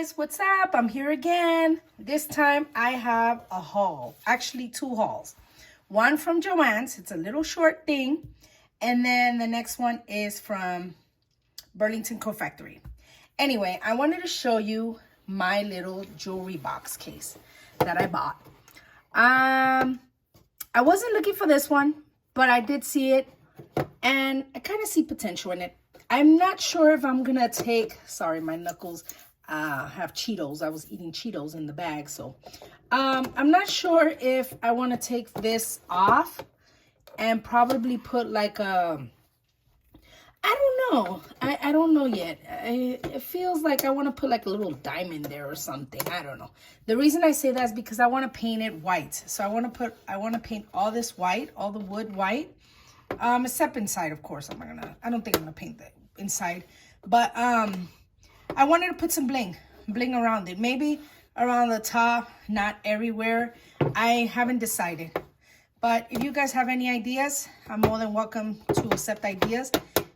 guys, what's up? I'm here again. This time I have a haul, actually 2 hauls. One from Joannes, it's a little short thing. And then the next one is from Burlington Coat Factory. Anyway, I wanted to show you my little jewelry box case that I bought. I wasn't looking for this one, but I did see it and I kind of see potential in it. I'm not sure if I'm gonna take, sorry, my knuckles have Cheetos. I was eating Cheetos in the bag, so I'm not sure if I want to take this off and probably put like a, I don't know. I don't know yet. It feels like I want to put like a little diamond there or something. I don't know. The reason I say that is because I want to paint it white. So I want to paint all this white, all the wood white. Except inside, of course. I don't think I'm gonna paint the inside. But I wanted to put some bling around it. Maybe around the top, not everywhere. I haven't decided. But if you guys have any ideas, I'm more than welcome to accept ideas.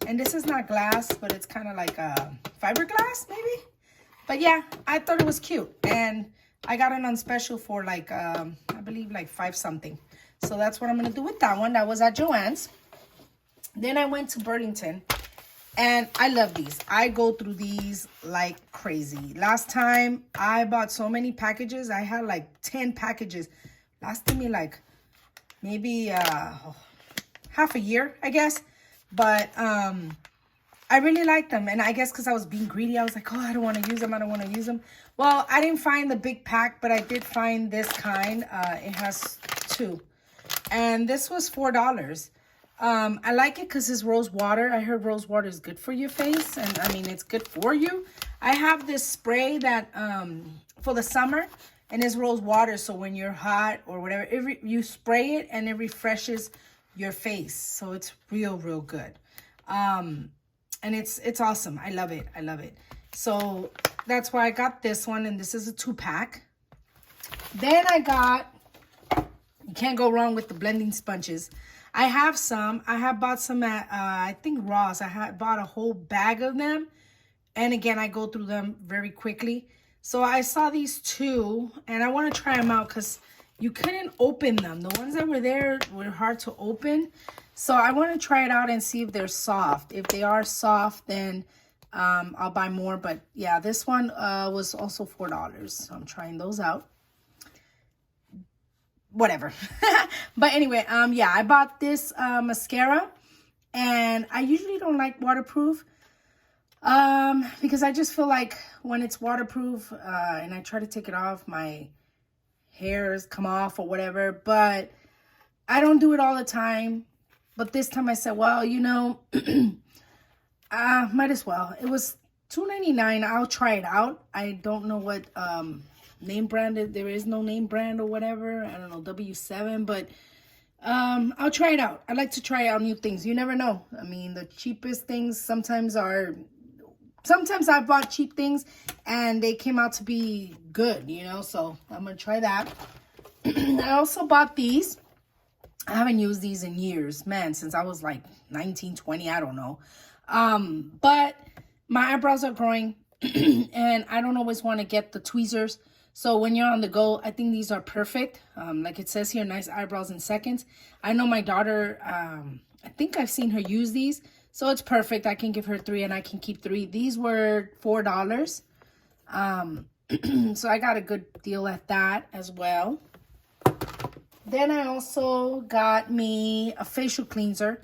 And this is not glass, but it's kind of like a fiberglass, maybe. But yeah, I thought it was cute. And I got it on special for like, I believe like 5 something. So that's what I'm going to do with that one. That was at Joannes. Then I went to Burlington. And I love these. I go through these like crazy. Last time I bought so many packages. I had like 10 packages. Lasted me like maybe half a year, I guess. But I really like them. And I guess because I was being greedy, I was like, oh, I don't want to use them. I don't want to use them. Well, I didn't find the big pack, but I did find this kind. It has 2. And this was $4. I like it because it's rose water. I heard rose water is good for your face. And I mean, it's good for you. I have this spray that for the summer. And it's rose water. So when you're hot or whatever, you spray it and it refreshes your face. So it's real good. And it's awesome. I love it. I love it. So that's why I got this one. And this is a 2-pack. Then I got, you can't go wrong with the blending sponges. I have some. I have bought some at, I think Ross. I had bought a whole bag of them. And again, I go through them very quickly. So I saw these 2, and I want to try them out because you couldn't open them. The ones that were there were hard to open. So I want to try it out and see if they're soft. If they are soft, then I'll buy more. But yeah, this one was also $4. So I'm trying those out. Whatever. But anyway, yeah, I bought this mascara, and I usually don't like waterproof because I just feel like when it's waterproof and I try to take it off, my hairs come off or whatever. But I don't do it all the time. But this time I said, well, you know, might as well. It was $2.99. I'll try it out. I don't know what name brand there is no name brand or whatever. I don't know, W7, but I'll try it out. I like to try out new things. You never know. I mean, the cheapest things sometimes I've bought cheap things and they came out to be good, you know, so I'm gonna try that. I also bought these. I haven't used these in years, man, since I was like 19, 20, I don't know. But my eyebrows are growing and I don't always want to get the tweezers. So when you're on the go, I think these are perfect. Like it says here, nice eyebrows in seconds. I know my daughter, I think I've seen her use these. So it's perfect. I can give her 3 and I can keep 3. These were $4. So I got a good deal at that as well. Then I also got me a facial cleanser.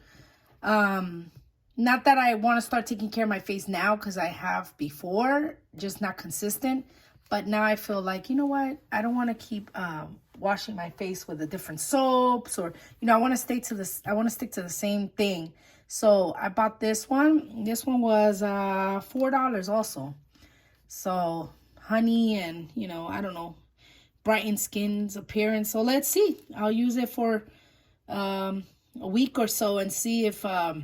Not that I want to start taking care of my face now because I have before, just not consistent. But now I feel like, you know what? I don't want to keep washing my face with the different soaps or, you know, I want to stick to the same thing. So I bought this one. This one was $4 also. So honey and, you know, I don't know, brighten skin's appearance. So let's see. I'll use it for a week or so and see if I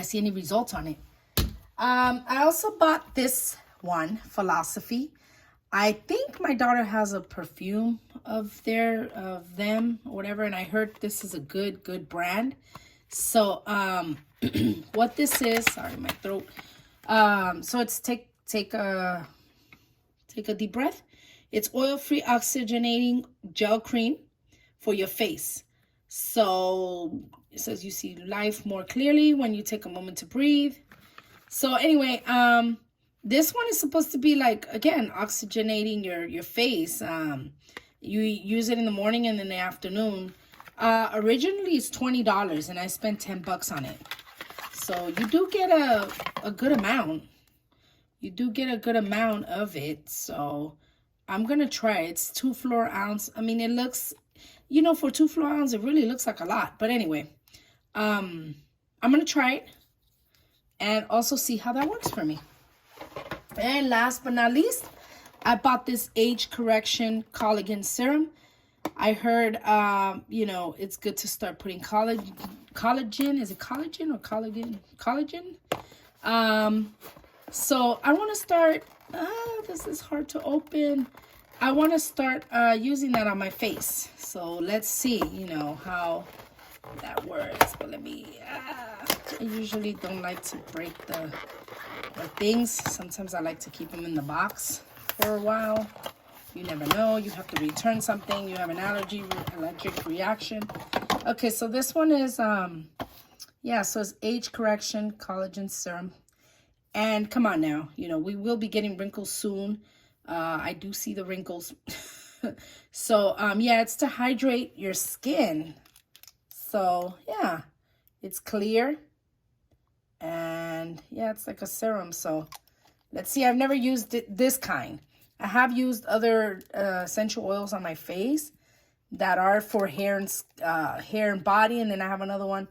see any results on it. I also bought this one, Philosophy. I think my daughter has a perfume of them or whatever, and I heard this is a good brand. So what this is, sorry, my throat. So it's take Take a deep breath. It's oil-free oxygenating gel cream for your face. So it says you see life more clearly when you take a moment to breathe. So anyway, this one is supposed to be like, again, oxygenating your face. You use it in the morning and in the afternoon. Originally it's $20 and I spent $10 on it. So you do get a good amount. You do get a good amount of it. So I'm going to try it. It's 2 floor ounce. I mean, it looks, you know, for 2 floor ounce, it really looks like a lot. But anyway, I'm going to try it and also see how that works for me. And last but not least, I bought this age correction collagen serum. I heard, you know, it's good to start putting collagen. Is it collagen or collagen? Collagen. So I want to start, this is hard to open. I want to start using that on my face. So let's see, you know, how that works. But let me, I usually don't like to break the things. Sometimes I like to keep them in the box for a while. You never know. You have to return something. You have an allergic reaction. Okay, so this one is, yeah, so it's age correction collagen serum. And come on now, you know, we will be getting wrinkles soon. I do see the wrinkles. So, yeah, it's to hydrate your skin. So, yeah, it's clear. And, yeah, it's like a serum. So, let's see. I've never used this kind. I have used other essential oils on my face that are for hair and body. And then I have another one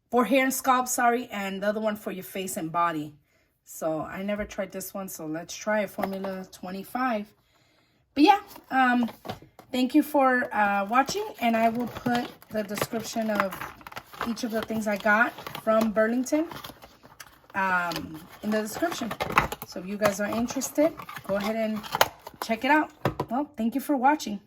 for hair and scalp, sorry. And the other one for your face and body. So I never tried this one. So let's try it. Formula 25. But yeah, thank you for watching. And I will put the description of each of the things I got from Burlington in the description. So if you guys are interested, go ahead and check it out. Well, thank you for watching.